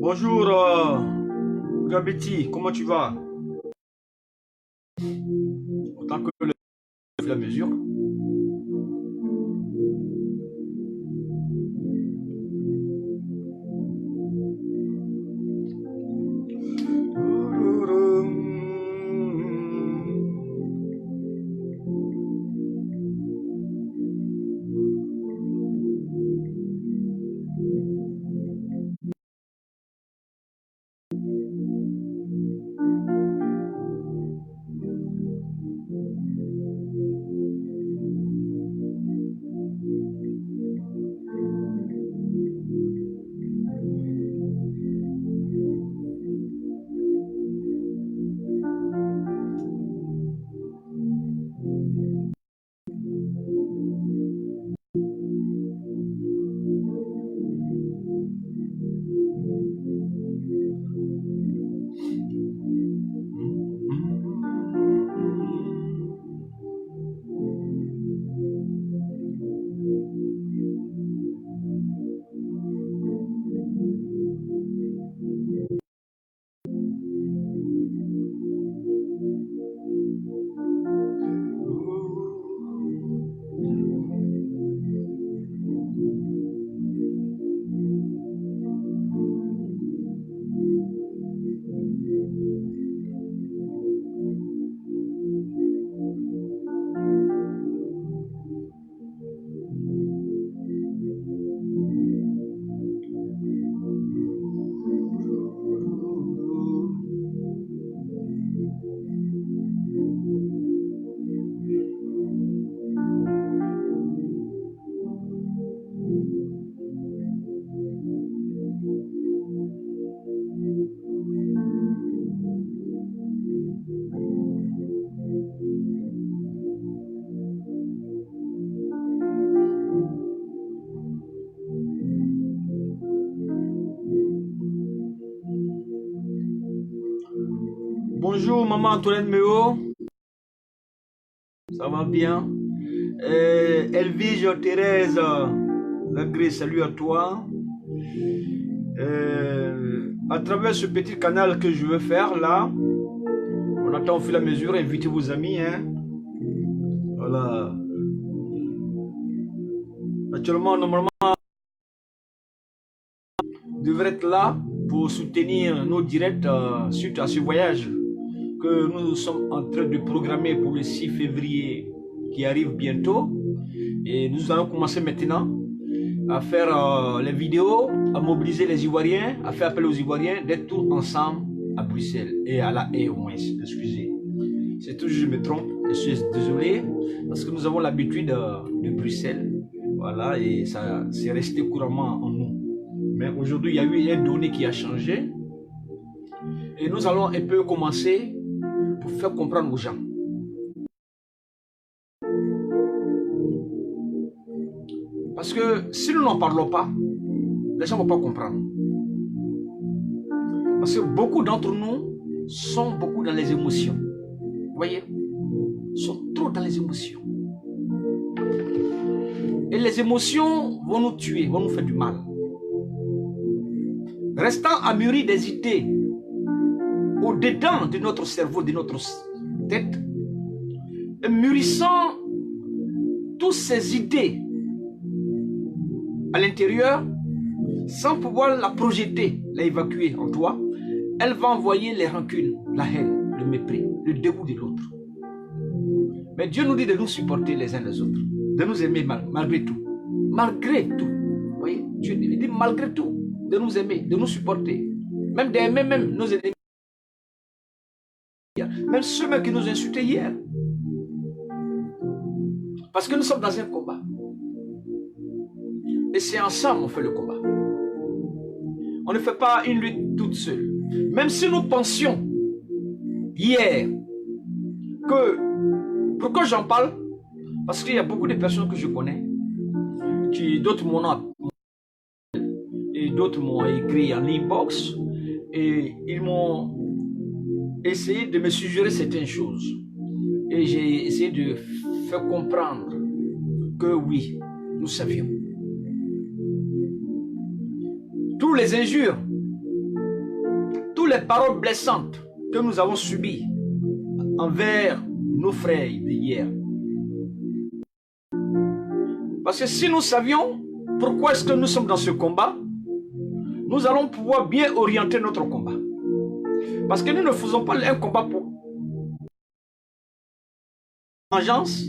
Bonjour, Gabiti, comment tu vas? Autant que la mesure. Bonjour, maman Antoinette Méo, ça va bien? Elvige Thérèse Lagré, salut à toi. À travers ce petit canal que je veux faire là, on attend au fur et à mesure, invitez vos amis. Hein. Voilà. Actuellement, normalement, devrait être là pour soutenir nos directs suite à ce voyage que nous sommes en train de programmer pour le 6 février qui arrive bientôt. Et nous allons commencer maintenant à faire les vidéos, à mobiliser les Ivoiriens, à faire appel aux Ivoiriens d'être tous ensemble à Bruxelles et à La Haye au moins, excusez. C'est tout, je me trompe, je suis désolé, parce que nous avons l'habitude de Bruxelles, voilà, et ça c'est resté couramment en nous. Mais aujourd'hui, il y a eu une donnée qui a changé, et nous allons un peu commencer pour faire comprendre aux gens. Parce que si nous n'en parlons pas, les gens ne vont pas comprendre. Parce que beaucoup d'entre nous sont beaucoup dans les émotions. Vous voyez? Sont trop dans les émotions. Et les émotions vont nous tuer, vont nous faire du mal. Restant à mûrir des idées au-dedans de notre cerveau, de notre tête, et mûrissant toutes ces idées à l'intérieur, sans pouvoir la projeter, la évacuer en toi, elle va envoyer les rancunes, la haine, le mépris, le dégoût de l'autre. Mais Dieu nous dit de nous supporter les uns les autres, de nous aimer malgré tout. Malgré tout. Vous voyez, Dieu dit malgré tout, de nous aimer, de nous supporter. Même d'aimer même nos ennemis. Même ceux qui nous insultaient hier. Parce que nous sommes dans un combat. Et c'est ensemble qu'on fait le combat. On ne fait pas une lutte toute seule. Même si nous pensions hier que... Pourquoi j'en parle? Parce qu'il y a beaucoup de personnes que je connais, d'autres m'ont et d'autres m'ont écrit en inbox et ils m'ont essayé de me suggérer certaines choses. Et j'ai essayé de faire comprendre que oui, nous savions. Tous les injures toutes les paroles blessantes que nous avons subies envers nos frères d'hier. Parce que si nous savions pourquoi est-ce que nous sommes dans ce combat, nous allons pouvoir bien orienter notre combat. Parce que nous ne faisons pas un combat pour vengeance,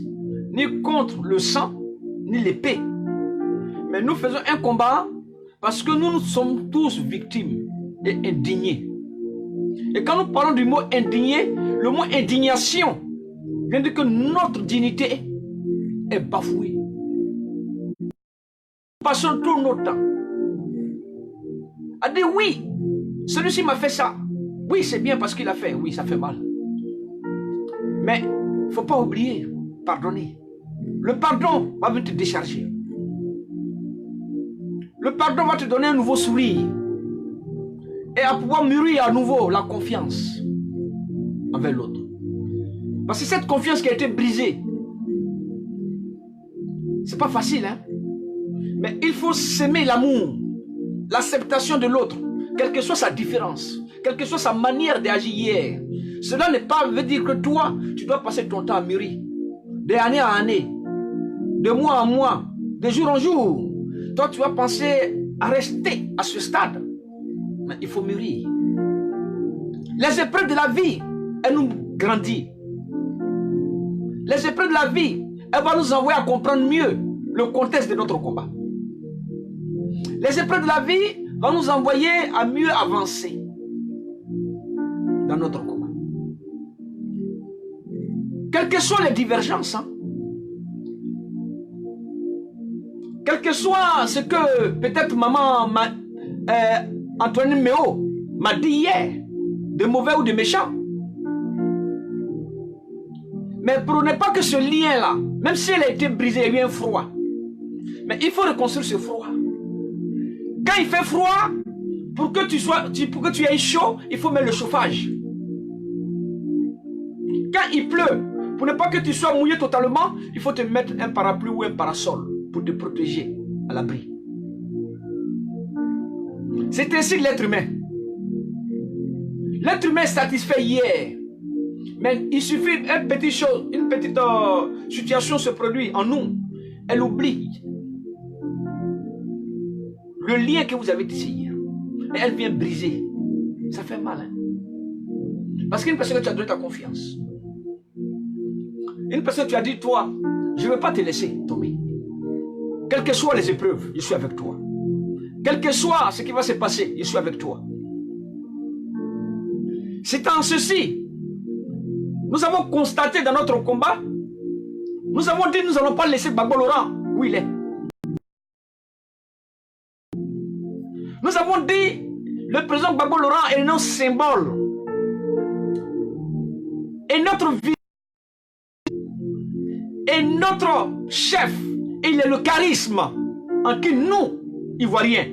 ni contre le sang, ni l'épée. Mais nous faisons un combat parce que nous sommes tous victimes et indignés. Et quand nous parlons du mot indigné, le mot indignation vient de dire que notre dignité est bafouée. Nous passons tout notre temps à dire oui, celui-ci m'a fait ça. Oui, c'est bien parce qu'il a fait. Oui, ça fait mal. Mais il ne faut pas oublier, pardonner. Le pardon va venir te décharger. Le pardon va te donner un nouveau sourire. Et à pouvoir mûrir à nouveau la confiance envers l'autre. Parce que cette confiance qui a été brisée, c'est pas facile, hein? Mais il faut s'aimer l'amour, l'acceptation de l'autre, quelle que soit sa différence, quelle que soit sa manière d'agir hier. Cela n'est pas veut dire que toi, tu dois passer ton temps à mûrir. D'année en année, de mois en mois, de jour en jour. Toi, tu vas penser à rester à ce stade. Mais il faut mûrir. Les épreuves de la vie, elles nous grandissent. Les épreuves de la vie, elles vont nous envoyer à comprendre mieux le contexte de notre combat. Les épreuves de la vie vont nous envoyer à mieux avancer dans notre combat. Quelles que soient les divergences, hein, quel que soit ce que peut-être maman Antoine Méo m'a dit hier, de mauvais ou de méchant. Mais prenez pas que ce lien-là, même si elle a été brisée, il y a eu un froid. Mais il faut reconstruire ce froid. Quand il fait froid, pour que tu aies chaud, il faut mettre le chauffage. Quand il pleut, pour ne pas que tu sois mouillé totalement, il faut te mettre un parapluie ou un parasol pour te protéger à l'abri. C'est ainsi l'être humain. L'être humain est satisfait hier. Mais il suffit une petite chose, une petite situation se produit en nous. Elle oublie le lien que vous avez tissé hier. Et elle vient briser. Ça fait mal. Hein? Parce qu'une personne que tu as donné ta confiance. Une personne que tu as dit, toi, je ne veux pas te laisser tomber. Quelles que soient les épreuves, je suis avec toi. Quel que soit ce qui va se passer, je suis avec toi. C'est en ceci. Nous avons constaté dans notre combat, nous avons dit nous n'allons pas laisser Gbagbo Laurent où il est. Nous avons dit le président Gbagbo Laurent est notre symbole. Et notre vie. Et notre chef, il est le charisme en qui nous, Ivoiriens,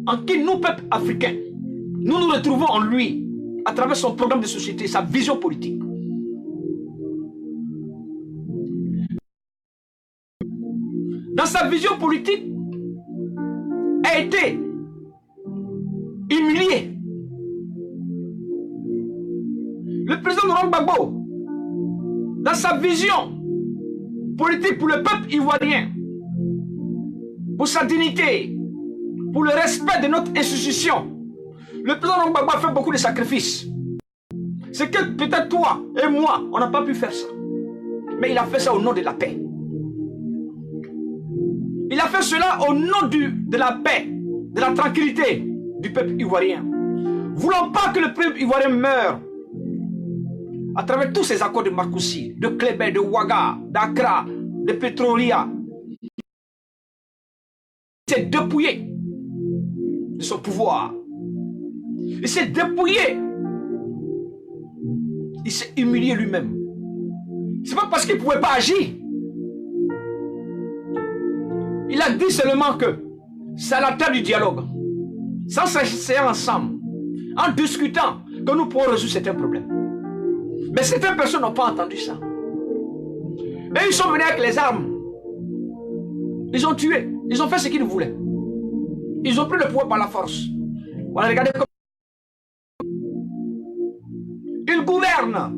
en qui nous, peuple africain, nous nous retrouvons en lui à travers son programme de société, sa vision politique. Dans sa vision politique, a été humilié. Le président Laurent Gbagbo, dans sa vision politique pour le peuple ivoirien, pour sa dignité, pour le respect de notre institution, le président Laurent Gbagbo a fait beaucoup de sacrifices. C'est que peut-être toi et moi, on n'a pas pu faire ça. Mais il a fait ça au nom de la paix. Il a fait cela au nom de la paix, de la tranquillité du peuple ivoirien. Voulant pas que le peuple ivoirien meure à travers tous ces accords de Marcoussis, de Kléber, de Ouaga, d'Accra, de Petrolia. Il s'est dépouillé de son pouvoir. Il s'est dépouillé. Il s'est humilié lui-même. C'est pas parce qu'il ne pouvait pas agir. Il a dit seulement que c'est à la table du dialogue, sans s'asseoir ensemble, en discutant, que nous pourrons résoudre certains problèmes. Mais certaines personnes n'ont pas entendu ça. Et ils sont venus avec les armes. Ils ont tué. Ils ont fait ce qu'ils voulaient. Ils ont pris le pouvoir par la force. Voilà, regardez comme... gouverne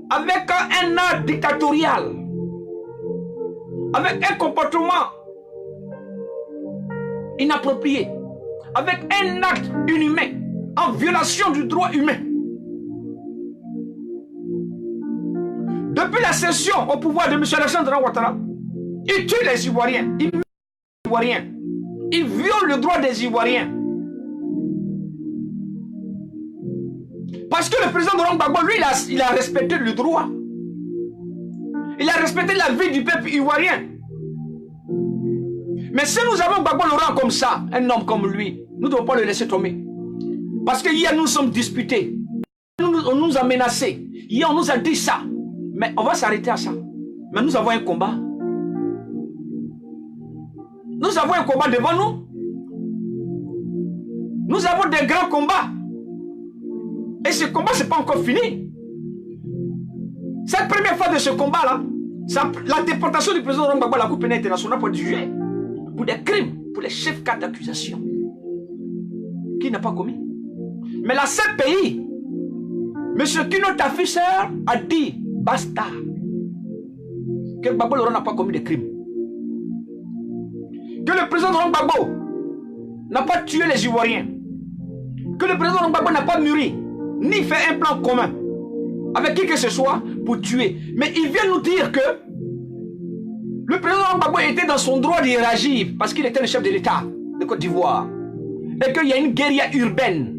avec un art dictatorial, avec un comportement inapproprié, avec un acte inhumain, en violation du droit humain. Depuis la cession au pouvoir de M. Alassane Ouattara, il tue les Ivoiriens, il met les Ivoiriens, il viole le droit des Ivoiriens. Parce que le président Laurent Gbagbo, lui, il a respecté le droit. Il a respecté la vie du peuple ivoirien. Mais si nous avons Gbagbo Laurent comme ça, un homme comme lui, nous ne devons pas le laisser tomber. Parce que hier, nous sommes disputés. On nous a menacés. Hier, on nous a dit ça. Mais on va s'arrêter à ça. Mais nous avons un combat. Nous avons un combat devant nous. Nous avons des grands combats. Et ce combat, ce n'est pas encore fini. Cette première fois de ce combat-là, la déportation du président Laurent Gbagbo à la Cour pénale internationale pour être jugé pour des crimes, pour les chefs cas d'accusation qu'il n'a pas commis. Mais la CPI, M. Kino Tafisser a dit basta. Que Gbagbo Laurent n'a pas commis de crimes. Que le président Laurent Gbagbo n'a pas tué les Ivoiriens. Que le président Laurent Gbagbo n'a pas mûri, ni fait un plan commun avec qui que ce soit pour tuer. Mais il vient nous dire que le président Laurent Gbagbo était dans son droit d'y réagir parce qu'il était le chef de l'État de Côte d'Ivoire. Et qu'il y a une guérilla urbaine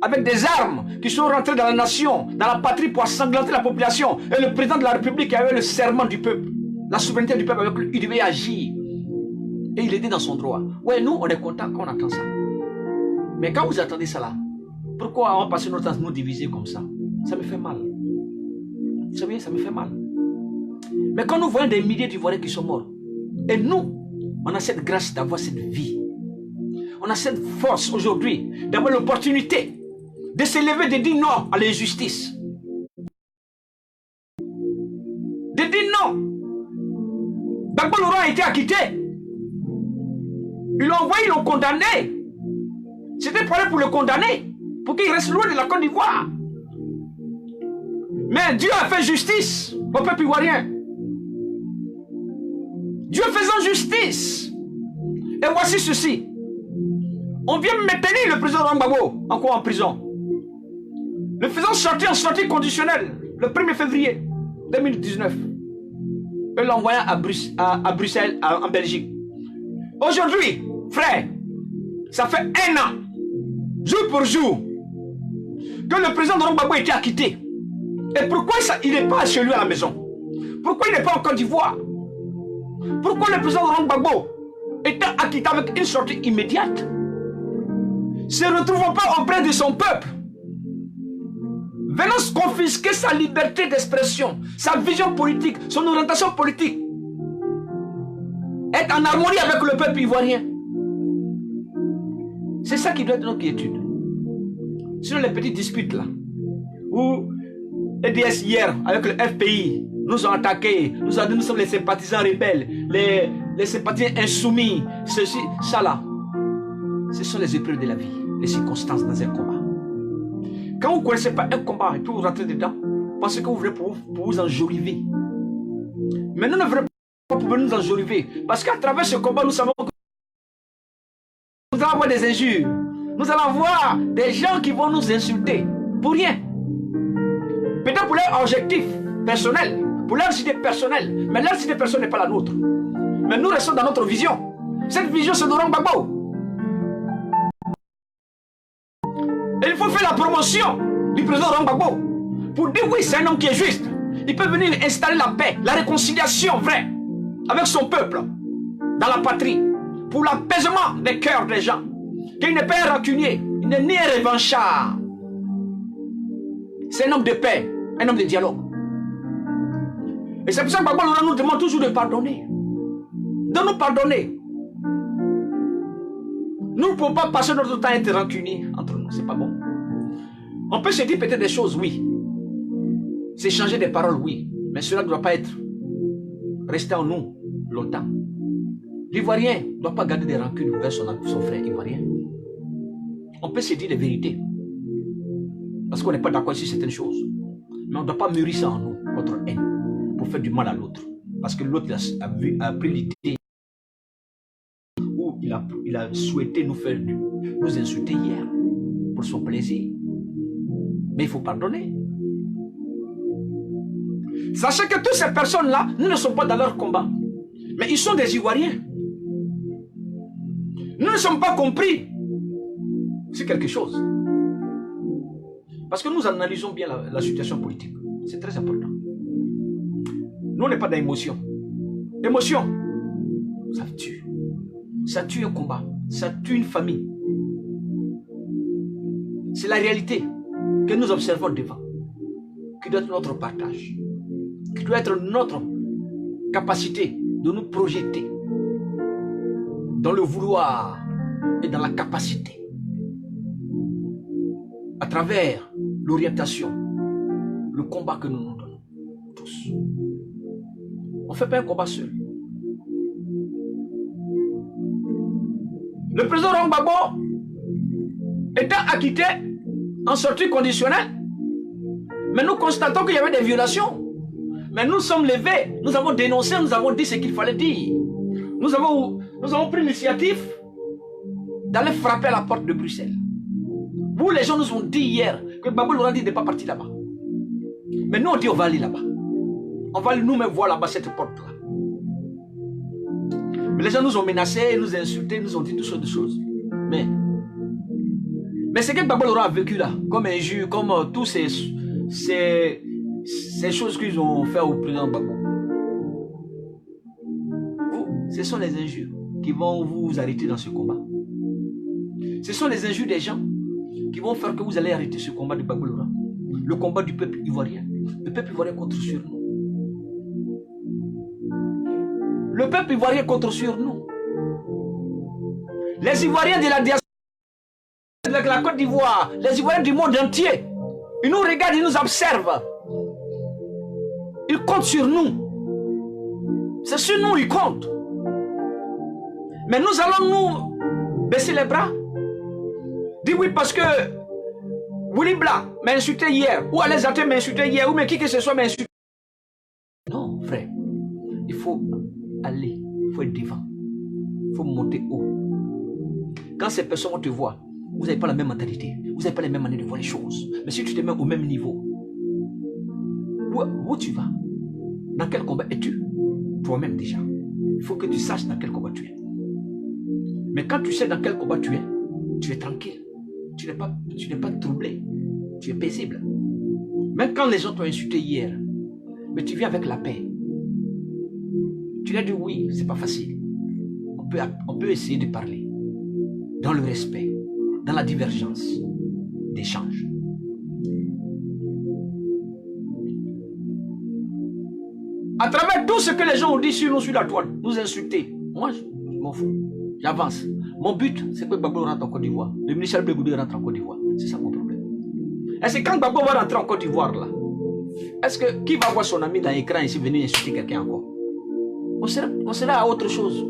avec des armes qui sont rentrées dans la nation, dans la patrie pour ensanglanter la population. Et le président de la République avait le serment du peuple, la souveraineté du peuple avec lui, il devait agir. Et il était dans son droit. Ouais, nous, on est content quand on attend ça. Mais quand vous attendez ça là, pourquoi on va passer notre temps à nous diviser comme ça? Ça me fait mal. Vous savez, ça me fait mal. Mais quand nous voyons des milliers d'Ivoiriens qui sont morts, et nous, on a cette grâce d'avoir cette vie. On a cette force aujourd'hui d'avoir l'opportunité de s'élever, de dire non à l'injustice. De dire non. Gbagbo Laurent a été acquitté. Ils l'ont envoyé, ils l'ont condamné. C'était pour le condamner, pour qu'il reste loin de la Côte d'Ivoire. Mais Dieu a fait justice au peuple ivoirien. Dieu faisant justice. Et voici ceci. On vient maintenir le président Laurent Gbagbo encore en prison. Le faisant sortir en sortie conditionnelle le 1er février 2019. Et l'envoyant à Bruxelles, en Belgique. Aujourd'hui, frère, ça fait 1 an, jour pour jour, que le président Laurent Gbagbo a été acquitté. Et pourquoi il n'est pas chez lui à la maison? Pourquoi il n'est pas en Côte d'Ivoire? Pourquoi le président Laurent Gbagbo, étant acquitté avec une sortie immédiate, se retrouvant pas auprès de son peuple, venant confisquer sa liberté d'expression, sa vision politique, son orientation politique, être en harmonie avec le peuple ivoirien? C'est ça qui doit être notre quiétude. Sinon les petites disputes là, où EDS hier avec le FPI nous ont attaqués, nous ont dit nous sommes les sympathisants rebelles, les sympathisants insoumis, ceci, ça là, ce sont les épreuves de la vie, les circonstances dans un combat. Quand vous ne connaissez pas un combat et puis vous rentrez dedans, pensez que vous voulez pour vous enjoliver. Mais nous ne voulons pas pour nous enjoliver, parce qu'à travers ce combat, nous savons que nous allons avoir des injures, nous allons avoir des gens qui vont nous insulter pour rien. Peut-être pour leur objectif personnel, pour leur idée personnelle, mais leur idée personnelle n'est pas la nôtre. Mais nous restons dans notre vision. Cette vision, c'est Laurent Gbagbo. Et il faut faire la promotion du président Laurent Gbagbo pour dire oui, c'est un homme qui est juste. Il peut venir installer la paix, la réconciliation vraie avec son peuple dans la patrie pour l'apaisement des cœurs des gens. Qu'il n'est pas un rancunier, il n'est ni un revanchard. C'est un homme de paix, un homme de dialogue. Et c'est pour ça que Gbagbo Laurent nous demande toujours de pardonner. De nous pardonner. Nous ne pouvons pas passer notre temps à être rancuniers entre nous, c'est pas bon. On peut se dire peut-être des choses, oui. S'échanger des paroles, oui. Mais cela ne doit pas être resté en nous longtemps. L'Ivoirien ne doit pas garder des rancunes vers son frère ivoirien. On peut se dire des vérités. Parce qu'on n'est pas d'accord sur certaines choses. Mais on ne doit pas mûrir ça en nous, contre haine, pour faire du mal à l'autre. Parce que l'autre a pris l'idée où il a souhaité nous insulter hier, pour son plaisir. Mais il faut pardonner. Sachez que toutes ces personnes-là, nous ne sommes pas dans leur combat. Mais ils sont des Ivoiriens. Nous ne sommes pas compris sur quelque chose. Parce que nous analysons bien la situation politique. C'est très important. Nous, on n'est pas dans l'émotion. Émotion, ça tue. Ça tue un combat. Ça tue une famille. C'est la réalité que nous observons devant. Qui doit être notre partage. Qui doit être notre capacité de nous projeter dans le vouloir et dans la capacité à travers l'orientation, le combat que nous nous donnons tous. On ne fait pas un combat seul. Le président Laurent Gbagbo étant acquitté en sortie conditionnelle, mais nous constatons qu'il y avait des violations. Mais nous sommes levés, nous avons dénoncé, nous avons dit ce qu'il fallait dire. Nous avons pris l'initiative d'aller frapper à la porte de Bruxelles. Vous, les gens nous ont dit hier que Gbagbo Laurent n'est pas parti là-bas. Mais nous, on dit on va aller là-bas. On va nous-mêmes voir là-bas cette porte-là. Mais les gens nous ont menacés, nous ont insultés, nous ont dit toutes sortes de choses. Mais ce que Gbagbo Laurent a vécu là, comme injure, comme tous ces choses qu'ils ont fait au président Gbagbo. Ce sont les injures qui vont vous arrêter dans ce combat. Ce sont les injures des gens qui vont faire que vous allez arrêter ce combat de Gbagbo Laurent. Le combat du peuple ivoirien. Le peuple ivoirien contre sur nous. Le peuple ivoirien contre sur nous. Les Ivoiriens de la diaspora, de la Côte d'Ivoire, les Ivoiriens du monde entier, ils nous regardent, ils nous observent. Ils comptent sur nous. C'est sur nous ils comptent. Mais nous allons nous baisser les bras. Dis oui parce que Willy Blanc m'a insulté hier, ou Alain Zaté m'a insulté hier, ou mais qui que ce soit m'a insulté. Non, frère. Il faut aller, il faut être devant. Il faut monter haut. Quand ces personnes vont te voir, vous n'avez pas la même mentalité, vous n'avez pas les mêmes manières de voir les choses. Mais si tu te mets au même niveau, où tu vas? Dans quel combat es-tu? Toi-même déjà. Il faut que tu saches dans quel combat tu es. Mais quand tu sais dans quel combat tu es tranquille. Tu n'es pas troublé. Tu es paisible. Même quand les gens t'ont insulté hier, mais tu viens avec la paix. Tu leur dis oui, c'est pas facile. On peut essayer de parler. Dans le respect, dans la divergence d'échange. À travers tout ce que les gens ont dit sur nous, sur la toile, nous insulter. Moi, je m'en fous. J'avance. Mon but, c'est que Gbagbo rentre en Côte d'Ivoire. Le ministère Blé rentre en Côte d'Ivoire. C'est ça mon problème. Est-ce que quand Gbagbo va rentrer en Côte d'Ivoire, là, est-ce que qui va voir son ami dans l'écran ici venir insulter quelqu'un encore? On sera à autre chose.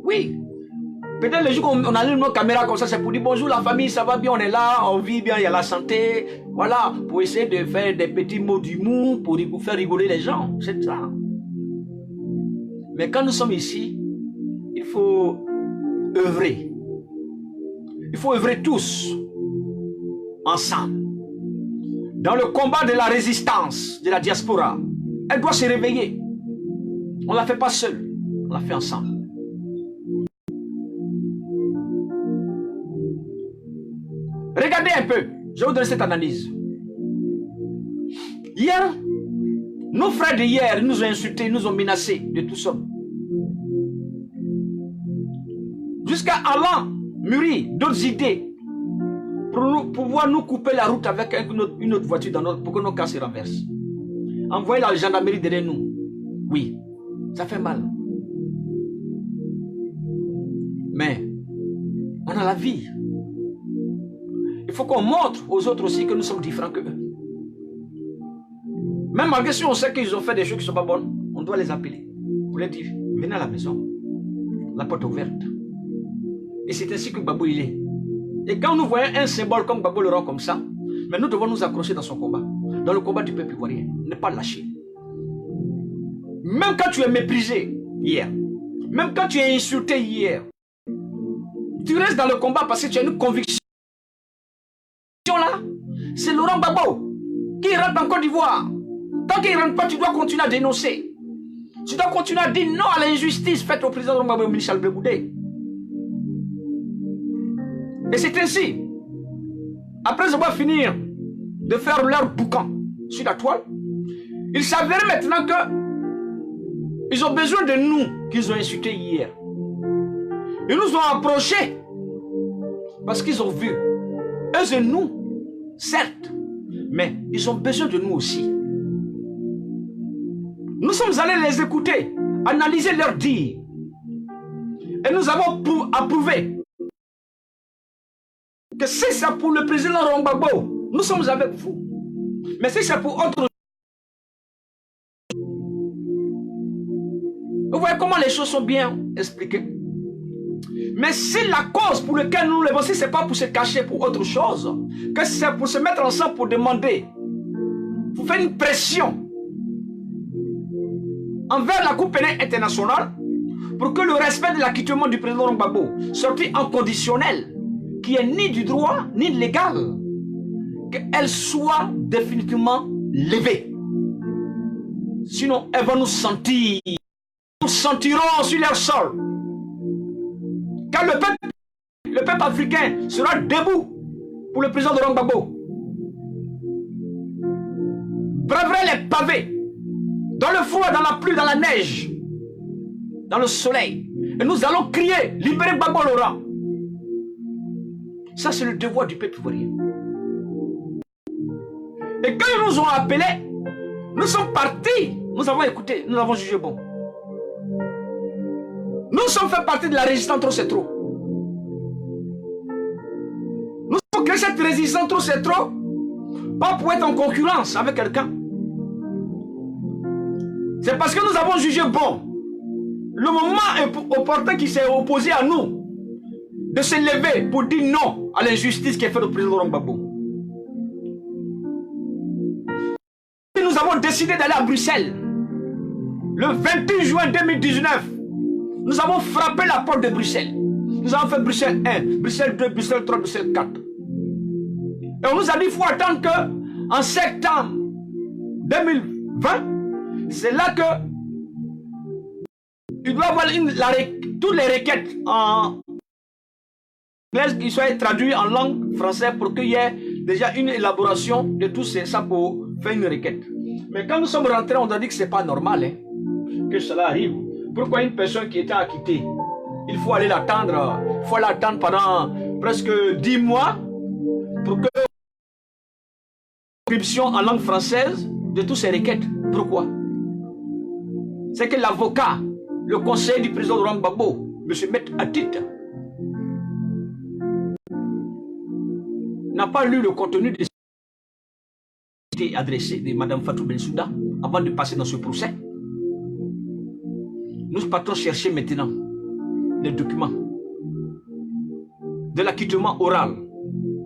Oui. Peut-être le jour qu'on allume nos caméras comme ça, c'est pour dire bonjour la famille, ça va bien, on est là, on vit bien, il y a la santé. Voilà, pour essayer de faire des petits mots d'humour, pour faire rigoler les gens. C'est ça. Mais quand nous sommes ici, il faut œuvrer. Il faut œuvrer tous, ensemble. Dans le combat de la résistance de la diaspora, elle doit se réveiller. On ne la fait pas seule, on la fait ensemble. Regardez un peu, je vais vous donner cette analyse. Hier, nos frères d'hier nous ont insultés, nous ont menacés de tout ça. Jusqu'à allant mûrir d'autres idées pour pouvoir nous couper la route avec une autre voiture pour que nos cars se renversent. Envoyer la gendarmerie derrière nous. Oui, ça fait mal. Mais on a la vie. Il faut qu'on montre aux autres aussi que nous sommes différents qu'eux. Même malgré si on sait qu'ils ont fait des choses qui ne sont pas bonnes, on doit les appeler. Pour leur dire, venez à la maison. La porte est ouverte. Et c'est ainsi que Gbagbo il est. Et quand nous voyons un symbole comme Gbagbo Laurent comme ça, Mais nous devons nous accrocher dans son combat, dans le combat du peuple ivoirien. Ne pas lâcher. Même quand tu es méprisé hier, même quand tu es insulté hier, tu restes dans le combat parce que tu as une conviction là. C'est Laurent Gbagbo qui rentre en Côte d'Ivoire. Tant qu'il ne rentre pas, tu dois continuer à dénoncer. Tu dois continuer à dire non à l'injustice faite au président Laurent Gbagbo et Michel Blé. Et c'est ainsi. Après avoir fini de faire leur boucan sur la toile, il s'avère maintenant que ils ont besoin de nous qu'ils ont insultés hier. Ils nous ont approchés parce qu'ils ont vu. Eux et nous, certes, mais ils ont besoin de nous aussi. Nous sommes allés les écouter, analyser leurs dires. Et nous avons approuvé que si c'est pour le président Laurent Gbagbo, nous sommes avec vous. Mais si c'est pour autre chose, vous voyez comment les choses sont bien expliquées. Mais si la cause pour laquelle nous levons, si ce n'est pas pour se cacher pour autre chose, que c'est pour se mettre ensemble pour demander, pour faire une pression envers la Cour pénale internationale, pour que le respect de l'acquittement du président Laurent Gbagbo, sorti en conditionnel, qui est ni du droit, ni légal, qu'elle soit définitivement levée. Sinon, elles vont nous sentir. Nous sentirons sur leur sol. Car le peuple africain sera debout pour le président Laurent Gbagbo. Braverait les pavés, dans le froid, dans la pluie, dans la neige, dans le soleil. Et nous allons crier, libérez Gbagbo Laurent. Ça, c'est le devoir du peuple ivoirien. Et quand ils nous ont appelés, nous sommes partis. Nous avons écouté, nous avons jugé bon. Nous sommes fait partie de la résistance trop c'est trop. Nous avons créé cette résistance trop c'est trop, pas pour être en concurrence avec quelqu'un. C'est parce que nous avons jugé bon. Le moment opportun qui s'est opposé à nous, de se lever pour dire non à l'injustice qui est faite au président Laurent Gbagbo. Nous avons décidé d'aller à Bruxelles. Le 28 juin 2019, nous avons frappé la porte de Bruxelles. Nous avons fait Bruxelles 1, Bruxelles 2, Bruxelles 3, Bruxelles 4. Et on nous a dit qu'il faut attendre qu'en septembre 2020, c'est là que il doit y avoir toutes les requêtes en anglais qui soient traduites en langue française pour qu'il y ait déjà une élaboration de tout ça pour faire une requête. Mais quand nous sommes rentrés, on a dit que ce n'est pas normal que cela arrive. Pourquoi une personne qui était acquittée, il faut aller l'attendre, pendant presque 10 mois pour que l'inscription en langue française de toutes ces requêtes. Pourquoi? C'est que l'avocat, le conseiller du président Laurent Gbagbo, M. Maître Atit, n'a pas lu le contenu de ce qui était adressé de Mme Fatou Bensouda avant de passer dans ce procès. Nous partons chercher maintenant les documents de l'acquittement oral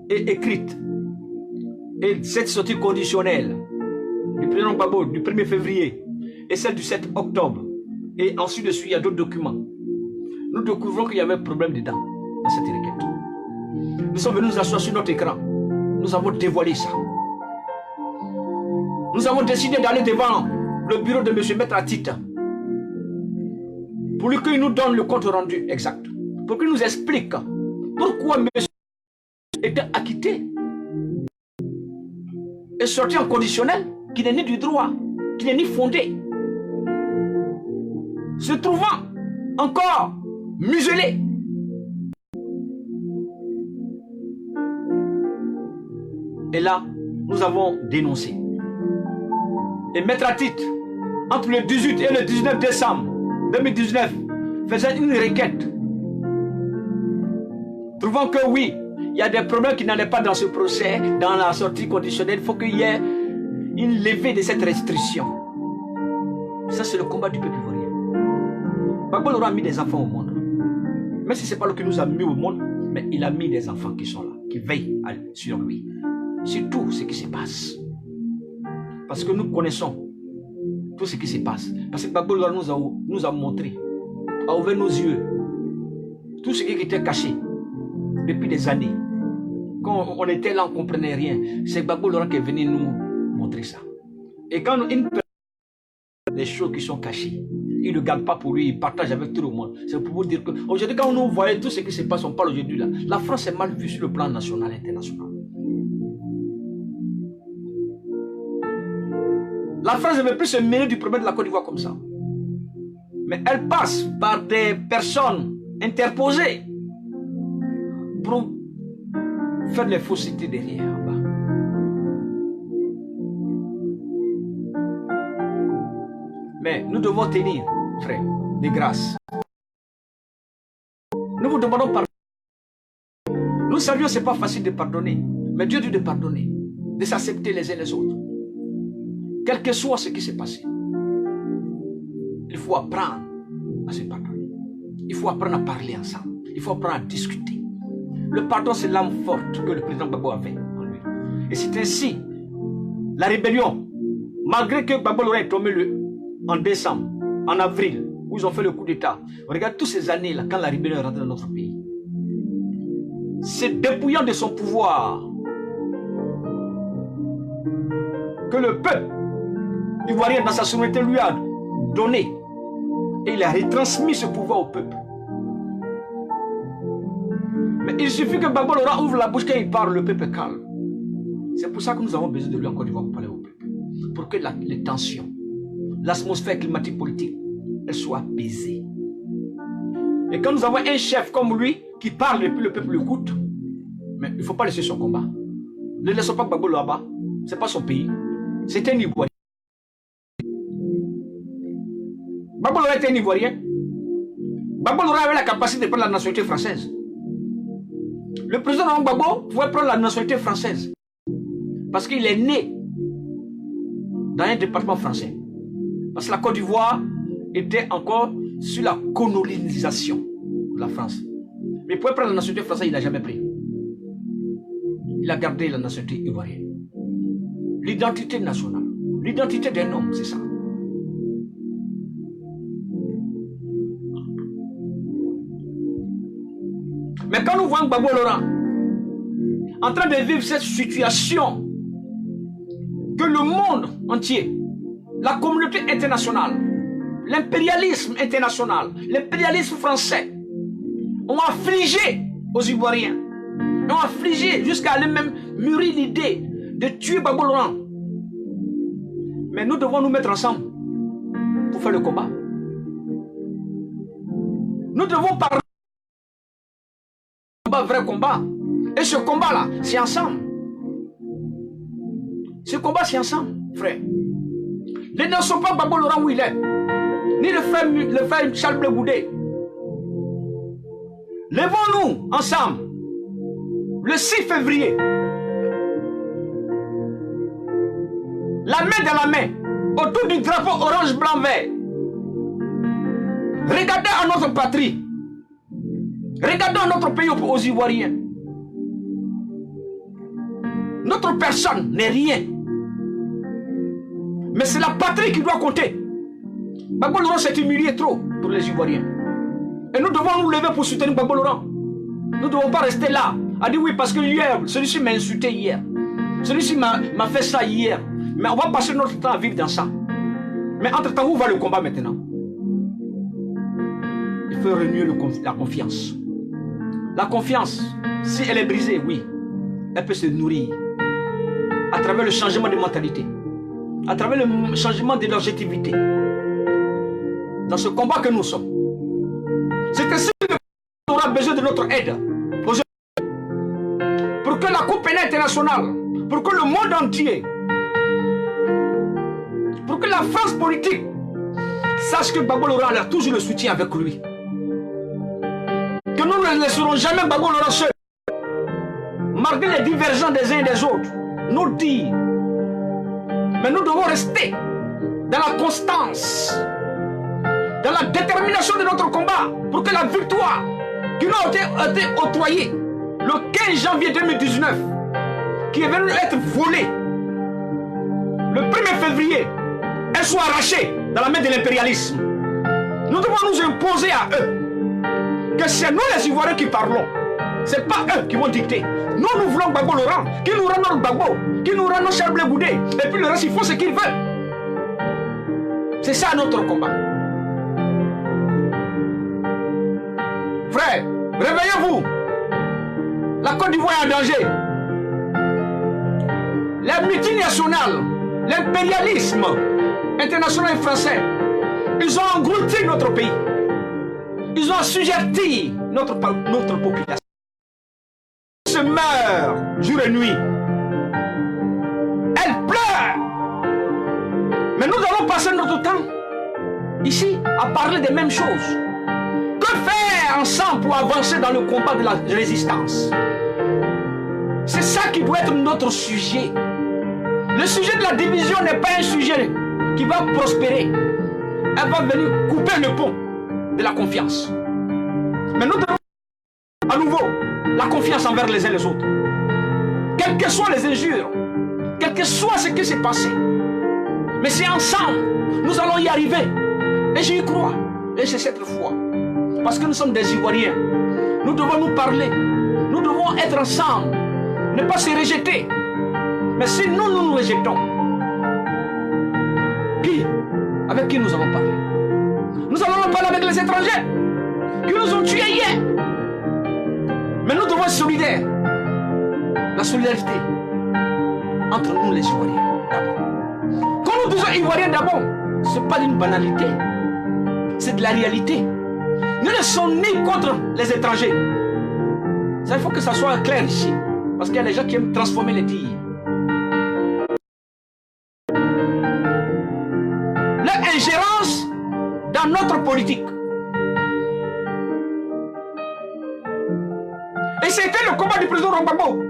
et écrite et cette sortie conditionnelle du président Gbagbo du 1er février et celle du 7 octobre et ensuite de suite il y a d'autres documents. Nous découvrons qu'il y avait un problème dedans dans cette requête. Nous sommes venus nous asseoir sur notre écran. Nous avons dévoilé ça. Nous avons décidé d'aller devant le bureau de M. Maître Atita pour qu'il nous donne le compte rendu exact. Pour qu'il nous explique pourquoi M. était acquitté et sorti en conditionnel, qui n'est ni du droit, qui n'est ni fondé. Se trouvant encore muselé. Et là, nous avons dénoncé. Et Maître Atit, entre le 18 et le 19 décembre 2019, faisait une requête. Trouvant que oui, il y a des problèmes qui n'allaient pas dans ce procès, dans la sortie conditionnelle, il faut qu'il y ait une levée de cette restriction. Ça, c'est le combat du peuple ivoirien. Gbagbo Laurent a mis des enfants au monde. Même si ce n'est pas lui qui nous a mis au monde, mais il a mis des enfants qui sont là, qui veillent sur lui. sur tout ce qui se passe. Parce que nous connaissons tout ce qui se passe. Parce que Gbagbo Lora nous a montré, a ouvert nos yeux, tout ce qui était caché depuis des années. Quand on était là, on ne comprenait rien. C'est Gbagbo Lora qui est venu nous montrer ça. Et quand une personne a des choses qui sont cachées, il ne garde pas pour lui, il partage avec tout le monde. C'est pour vous dire que aujourd'hui, quand nous voyons tout ce qui se passe, on parle aujourd'hui là. La France est mal vue sur le plan national et international. La France ne veut plus se mêler du problème de la Côte d'Ivoire comme ça. Mais elle passe par des personnes interposées pour faire les faussetés derrière. Mais nous devons tenir, frère, de grâce. Nous vous demandons pardon. Nous savions que ce n'est pas facile de pardonner. Mais Dieu dit de pardonner, de s'accepter les uns les autres. Quel que soit ce qui s'est passé, il faut apprendre à se pardonner. Il faut apprendre à parler ensemble. Il faut apprendre à discuter. Le pardon, c'est l'âme forte que le président Gbagbo avait en lui. Et c'est ainsi, la rébellion, malgré que Gbagbo Lora est tombé en décembre, en avril, où ils ont fait le coup d'État. Regarde toutes ces années-là, quand la rébellion est rentrée dans notre pays. C'est dépouillant de son pouvoir que le peuple ivoirien, dans sa souveraineté, lui a donné. Et il a retransmis ce pouvoir au peuple. Mais il suffit que Gbagbo Lora ouvre la bouche quand il parle, le peuple est calme. C'est pour ça que nous avons besoin de lui en Côte d'Ivoire pour parler au peuple. Pour que les tensions, l'atmosphère climatique politique, elle soit apaisée. Et quand nous avons un chef comme lui qui parle et puis le peuple l'écoute, mais il ne faut pas laisser son combat. Ne laissons pas Gbagbo Lora, ce n'est pas son pays. C'est un Ivoirien. Gbagbo Lora était un Ivoirien. Gbagbo Lora avait la capacité de prendre la nationalité française. Le président Gbagbo pouvait prendre la nationalité française. Parce qu'il est né dans un département français. Parce que la Côte d'Ivoire était encore sur la colonisation de la France. Mais il pouvait prendre la nationalité française, il n'a jamais pris. Il a gardé la nationalité ivoirienne. L'identité nationale, l'identité d'un homme, c'est ça. Mais quand nous voyons Gbagbo Lora en train de vivre cette situation que le monde entier, la communauté internationale, l'impérialisme international, l'impérialisme français ont affligé aux Ivoiriens, ont affligé jusqu'à aller même mûrir l'idée de tuer Gbagbo Lora. Mais nous devons nous mettre ensemble pour faire le combat. Nous devons parler de vrai combat. Et ce combat-là, c'est ensemble. Ce combat, c'est ensemble, frère. Ne laissons pas Gbagbo Lora où il est. Ni le frère Charles Blé Goudé. Levons-nous ensemble. Le 6 février. La main dans la main. Autour du drapeau orange, blanc, vert. Regardez à notre patrie. Regardons notre pays aux Ivoiriens. Notre personne n'est rien. Mais c'est la patrie qui doit compter. Gbagbo Lora s'est humilié trop pour les Ivoiriens. Et nous devons nous lever pour soutenir Gbagbo Lora. Nous ne devons pas rester là à dire oui parce que hier, celui-ci m'a insulté hier. Celui-ci m'a fait ça hier. Mais on va passer notre temps à vivre dans ça. Mais entre-temps, où va le combat maintenant? Il faut renouer la confiance. La confiance, si elle est brisée, oui, elle peut se nourrir à travers le changement de mentalité, à travers le changement de l'objectivité. Dans ce combat que nous sommes, c'est ainsi que nous aurons besoin de notre aide pour que la Cour pénale internationale, pour que le monde entier, pour que la France politique sache que Gbagbo Lora a toujours le soutien avec lui. Que nous ne laisserons jamais Gbagbo Lora seul. Malgré les divergences des uns et des autres, nous dire. Mais nous devons rester dans la constance, dans la détermination de notre combat pour que la victoire qui nous a été octroyée le 15 janvier 2019 qui est venue être volée le 1er février, elle soit arrachée dans la main de l'impérialisme. Nous devons nous imposer à eux que c'est nous les Ivoiriens qui parlons. Ce n'est pas eux qui vont dicter. Nous, nous voulons Gbagbo Laurent, qui nous rend notre Gbagbo, qui nous rend notre Charles Blé Goudé. Et puis le reste, ils font ce qu'ils veulent. C'est ça notre combat. Frère, réveillez-vous. La Côte d'Ivoire est en danger. Les multinationales, l'impérialisme international et français, ils ont englouti notre pays. Ils ont assujetti notre population. Elle se meurt jour et nuit. Elle pleure. Mais nous allons passer notre temps ici à parler des mêmes choses. Que faire ensemble pour avancer dans le combat de la résistance? C'est ça qui doit être notre sujet. Le sujet de la division n'est pas un sujet qui va prospérer. Elle va venir couper le pont de la confiance. Mais nous devons à nouveau la confiance envers les uns les autres. Quelles que soient les injures, quel que soit ce qui s'est passé. Mais c'est ensemble, nous allons y arriver. Et j'y crois. Et c'est cette foi. Parce que nous sommes des Ivoiriens. Nous devons nous parler. Nous devons être ensemble. Ne pas se rejeter. Mais si nous nous rejetons, avec qui nous allons parler? Nous allons parler avec les étrangers qui nous ont tués hier. Mais nous devons être solidaires. La solidarité entre nous les Ivoiriens d'abord. Quand nous disons Ivoiriens d'abord, ce n'est pas d'une banalité. C'est de la réalité. Nous ne sommes ni contre les étrangers. Ça, il faut que ça soit clair ici. Parce qu'il y a des gens qui aiment transformer les dires. Leur ingérence dans notre politique. Et c'était le combat du président Gbagbo.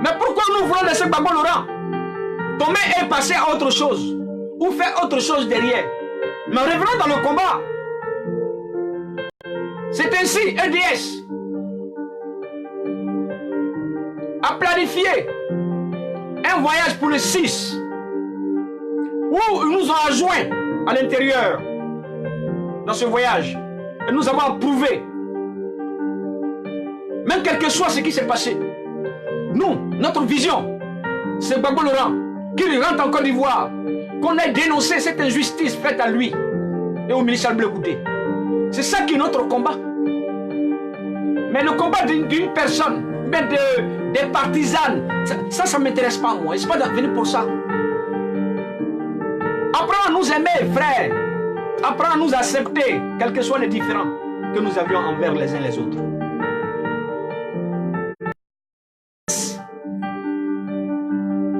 Mais pourquoi nous voulons laisser Gbagbo Laurent tomber et passer à autre chose? Ou faire autre chose derrière? Mais revenons dans le combat. C'est ainsi, EDS a planifié un voyage pour le 6 où ils nous ont rejoints à l'intérieur dans ce voyage. Et nous avons approuvé. Même quel que soit ce qui s'est passé. Nous, notre vision, c'est Gbagbo Laurent qui rentre en Côte d'Ivoire, qu'on ait dénoncé cette injustice faite à lui et au ministre Charles Blé Goudé. C'est ça qui est notre combat. Mais le combat d'une personne, même des partisanes, ça ne m'intéresse pas moi. Je ne suis pas venu pour ça. Apprends à nous aimer, frère. Apprends à nous accepter, quels que soient les différends que nous avions envers les uns les autres.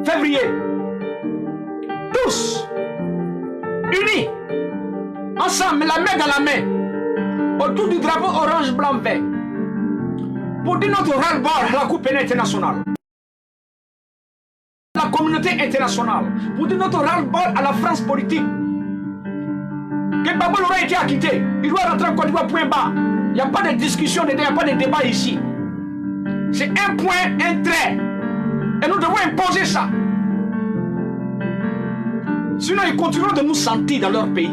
Février, tous unis, ensemble, la main dans la main, autour du drapeau orange, blanc, vert, pour dire notre ras-le-bol à la Cour pénale internationale, à la communauté internationale, pour dire notre ras-le-bol à la France politique. Que Gbagbo Laurent été acquitté, il doit rentrer en Côte d'Ivoire, point bas. Il n'y a pas de discussion, il n'y a pas de débat ici. C'est un point, un trait. Et nous devons imposer ça. Sinon, ils continueront de nous sentir dans leur pays.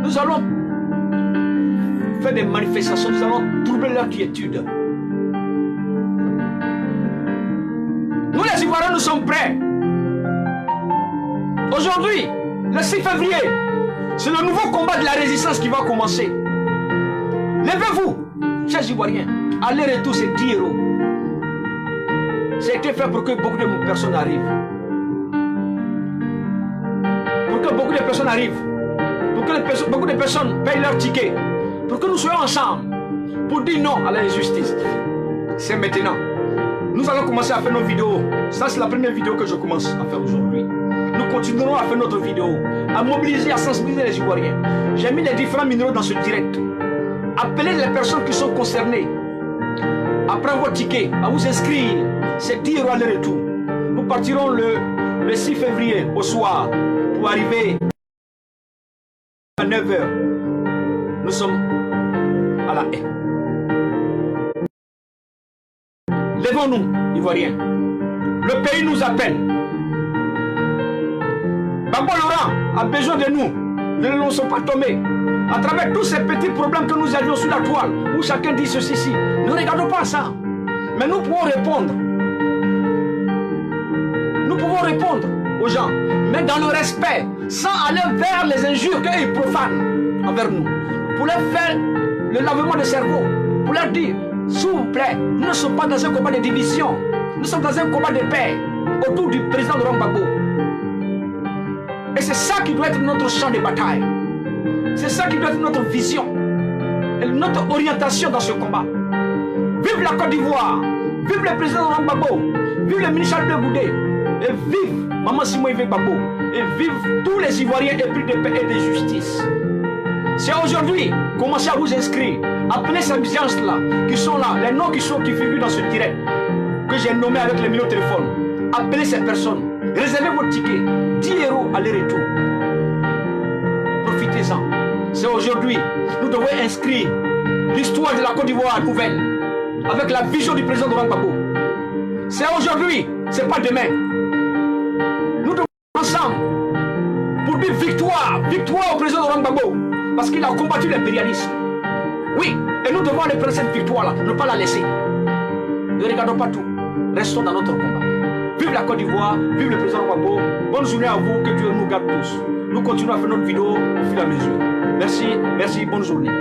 Nous allons faire des manifestations, nous allons troubler leur quiétude. Nous, les Ivoiriens, nous sommes prêts. Aujourd'hui, le 6 février, c'est le nouveau combat de la résistance qui va commencer. Levez-vous, chers Ivoiriens. Aller-retour, c'est 10 €. C'est été fait pour que beaucoup de personnes arrivent. Pour que beaucoup de personnes arrivent. Pour que beaucoup de personnes payent leur ticket. Pour que nous soyons ensemble. Pour dire non à l'injustice. C'est maintenant. Nous allons commencer à faire nos vidéos. Ça, c'est la première vidéo que je commence à faire aujourd'hui. Nous continuerons à faire notre vidéo. À mobiliser, à sensibiliser les Ivoiriens. J'ai mis les différents numéros dans ce direct. Appelez les personnes qui sont concernées. À prendre vos tickets, à vous inscrire. C'est 10 € aller-retour. Nous partirons le 6 février au soir pour arriver à 9 h. Nous sommes à la haie. Levons-nous, Ivoiriens. Le pays nous appelle. Babo Laurent a besoin de nous. Ne nous laissons pas tomber. À travers tous ces petits problèmes que nous avions sur la toile, où chacun dit ceci, ne regardons pas ça. Mais nous pouvons répondre. Nous pouvons répondre aux gens, mais dans le respect, sans aller vers les injures qu'ils profanent envers nous. Pour leur faire le lavement de cerveau, pour leur dire, s'il vous plaît, nous ne sommes pas dans un combat de division, nous sommes dans un combat de paix autour du président Laurent Gbagbo. Et c'est ça qui doit être notre champ de bataille. C'est ça qui doit être notre vision et notre orientation dans ce combat. Vive la Côte d'Ivoire, vive le président Laurent Gbagbo, vive le ministre Albert Goudé, et vive Maman Simon Ivé Gbagbo, et vive tous les Ivoiriens épris de paix et de justice. C'est aujourd'hui, commencez à vous inscrire, appelez ces gens-là, qui sont là, les noms qui figurent dans ce direct, que j'ai nommé avec les millions de téléphones. Appelez ces personnes, réservez vos tickets, 10 € aller-retour. Profitez-en. C'est aujourd'hui, nous devons inscrire l'histoire de la Côte d'Ivoire nouvelle, avec la vision du président Laurent Gbagbo. C'est aujourd'hui, c'est pas demain. Nous devons ensemble pour dire victoire, victoire au président Laurent Gbagbo, parce qu'il a combattu l'impérialisme. Oui, et nous devons aller prendre cette victoire-là, ne pas la laisser. Ne regardons pas tout, restons dans notre combat. Vive la Côte d'Ivoire, vive le président Gbagbo. Bonne journée à vous, que Dieu nous garde tous. Nous continuons à faire notre vidéo au fur et à mesure. Merci, merci, bonne journée.